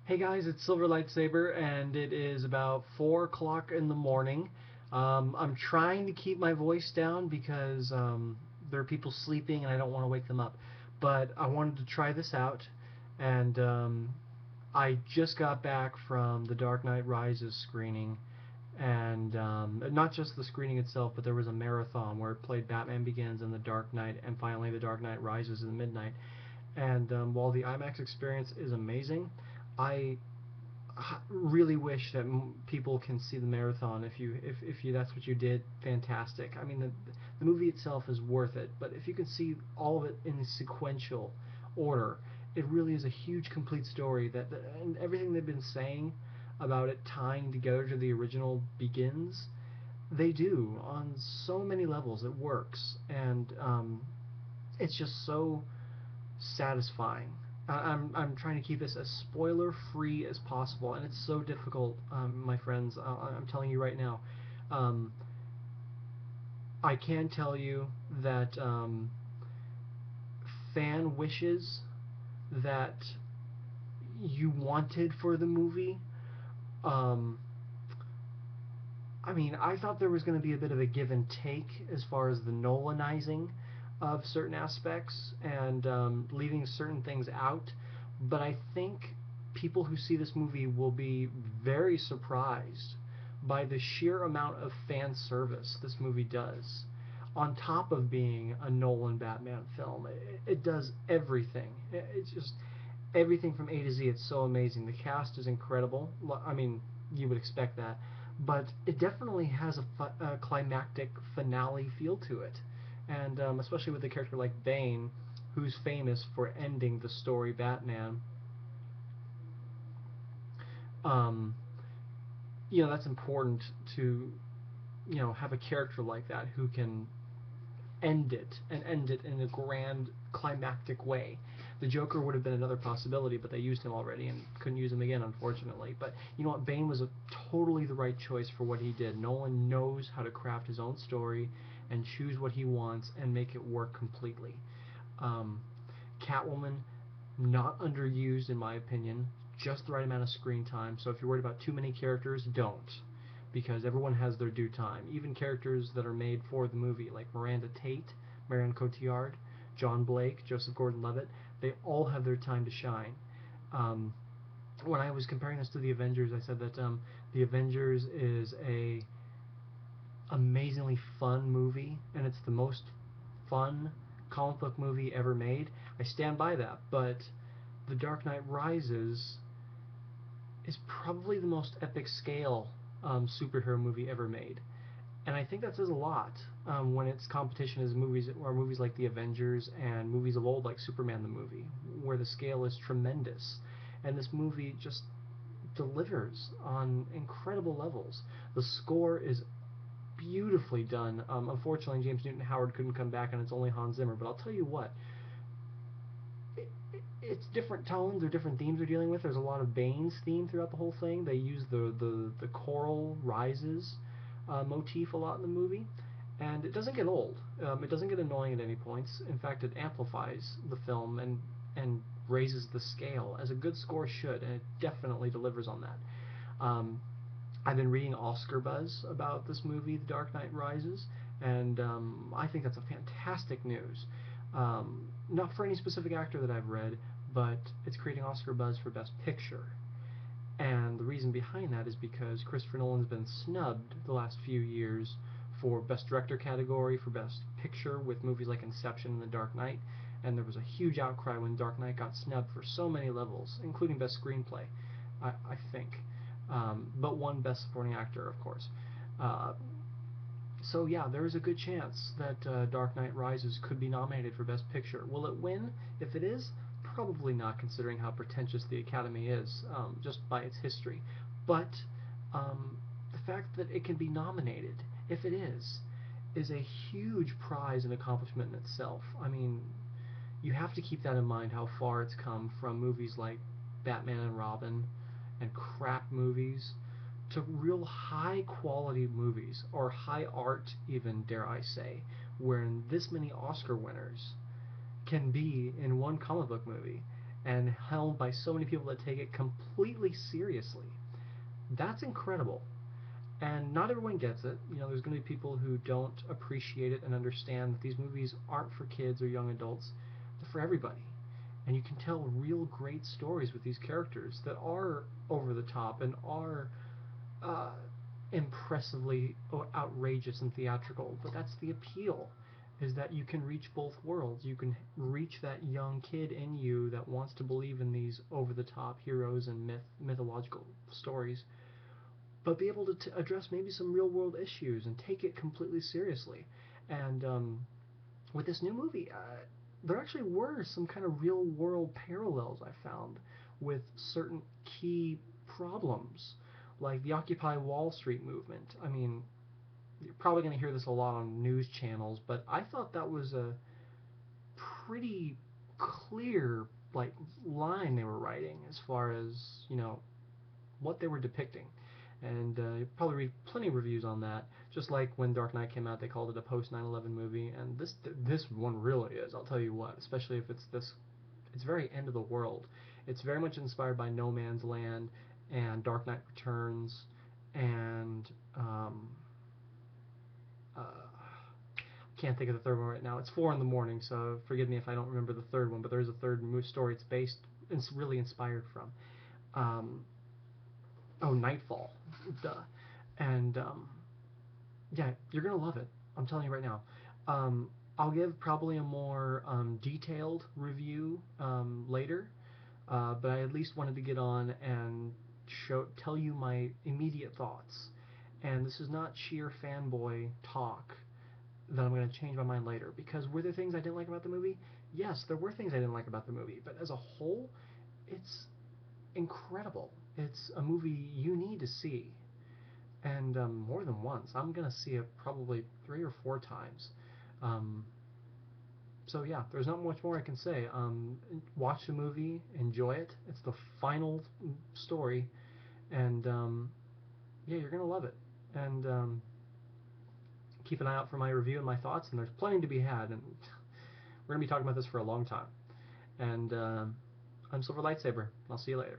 Hey guys, it's Silver Lightsaber, and it is about 4 o'clock in the morning. I'm trying to keep my voice down because there are people sleeping and I don't want to wake them up. But I wanted to try this out, and I just got back from the Dark Knight Rises screening, and not just the screening itself, but there was a marathon where it played Batman Begins and The Dark Knight, and finally The Dark Knight Rises in midnight. And while the IMAX experience is amazing, I really wish that people can see the marathon. If you that's what you did, fantastic. I mean, the movie itself is worth it, but if you can see all of it in sequential order, it really is a huge complete story that and everything they've been saying about it tying together to the original Begins, they do on so many levels. It works, and it's just so satisfying. I'm trying to keep this as spoiler free as possible, and it's so difficult, my friends. I'm telling you right now. Um, I can tell you that fan wishes that you wanted for the movie. Um, I mean, I thought there was going to be a bit of a give and take as far as the Nolanizing of certain aspects and leaving certain things out. But I think people who see this movie will be very surprised by the sheer amount of fan service this movie does. On top of being a Nolan Batman film, it does everything. It's just everything from A to Z. It's so amazing. The cast is incredible. I mean, you would expect that, but it definitely has a climactic finale feel to it, and especially with a character like Bane, who's famous for ending the story Batman. Um, that's important to have a character like that who can end it and end it in a grand climactic way. The Joker would have been another possibility, but they used him already and couldn't use him again, unfortunately. But you know what? Bane was totally the right choice for what he did. Nolan knows how to craft his own story and choose what he wants and make it work completely. Um, Catwoman, not underused in my opinion, just the right amount of screen time. So if you're worried about too many characters, don't, because everyone has their due time. Even characters that are made for the movie, like Miranda Tate, Marion Cotillard, John Blake, Joseph Gordon-Levitt, they all have their time to shine. Um, when I was comparing this to the Avengers, I said that the Avengers is a amazingly fun movie, and it's the most fun comic book movie ever made. I stand by that, but The Dark Knight Rises is probably the most epic scale superhero movie ever made. And I think that says a lot when its competition is movies like The Avengers and movies of old like Superman the movie, where the scale is tremendous. And this movie just delivers on incredible levels. The score is beautifully done. Unfortunately, James Newton Howard couldn't come back, and it's only Hans Zimmer. But I'll tell you what, it's different tones or different themes they're dealing with. There's a lot of Bane's theme throughout the whole thing. They use the choral rises motif a lot in the movie, and it doesn't get old. It doesn't get annoying at any points. In fact, it amplifies the film and raises the scale as a good score should, and it definitely delivers on that. Um, I've been reading Oscar buzz about this movie, The Dark Knight Rises, and I think that's a fantastic news. Not for any specific actor that I've read, but it's creating Oscar buzz for Best Picture. And the reason behind that is because Christopher Nolan's been snubbed the last few years for Best Director category, for Best Picture with movies like Inception and The Dark Knight, and there was a huge outcry when Dark Knight got snubbed for so many levels, including Best Screenplay, I think. But won Best Supporting Actor, of course. Uh, so yeah, there is a good chance that Dark Knight Rises could be nominated for Best Picture. Will it win? If it is, probably not, considering how pretentious the Academy is, just by its history. But the fact that it can be nominated, if it is a huge prize and accomplishment in itself. I mean, you have to keep that in mind how far it's come from movies like Batman and Robin and crap movies to real high quality movies, or high art even, dare I say, wherein this many Oscar winners can be in one comic book movie. and held by so many people that take it completely seriously. That's incredible. And not everyone gets it. You know, there's going to be people who don't appreciate it and understand that these movies aren't for kids or young adults. They're for everybody. And you can tell real great stories with these characters that are over the top and are uh, impressively outrageous and theatrical. But that's the appeal, is that you can reach both worlds. You can reach that young kid in you that wants to believe in these over-the-top heroes and mythological stories, but be able to address maybe some real-world issues and take it completely seriously. And with this new movie, there actually were some kind of real-world parallels I found with certain key problems, like the Occupy Wall Street movement. I mean, you're probably going to hear this a lot on news channels, but I thought that was a pretty clear like line they were writing as far as, you know, what they were depicting. And you'll probably read plenty of reviews on that. Just like when Dark Knight came out, they called it a post 9/11 movie, and this one really is. I'll tell you what, especially if it's very end of the world. It's very much inspired by No Man's Land and Dark Knight Returns, and uh, can't think of the third one right now. It's 4 in the morning, so forgive me if I don't remember the third one. But there is a third story it's really inspired from. Um, Nightfall, duh, and yeah, you're gonna love it. I'm telling you right now. I'll give probably a more detailed review later, but I at least wanted to get on and tell you my immediate thoughts. And this is not sheer fanboy talk that I'm going to change my mind later. Because were there things I didn't like about the movie? Yes, there were things I didn't like about the movie. But as a whole, it's incredible. It's a movie you need to see. And more than once. I'm going to see it probably 3 or 4 times. Um, so yeah, there's not much more I can say. Watch the movie, enjoy it. It's the final story, and yeah, you're gonna love it. And keep an eye out for my review and my thoughts. And there's plenty to be had, and we're gonna be talking about this for a long time. And I'm Silver Lightsaber. I'll see you later.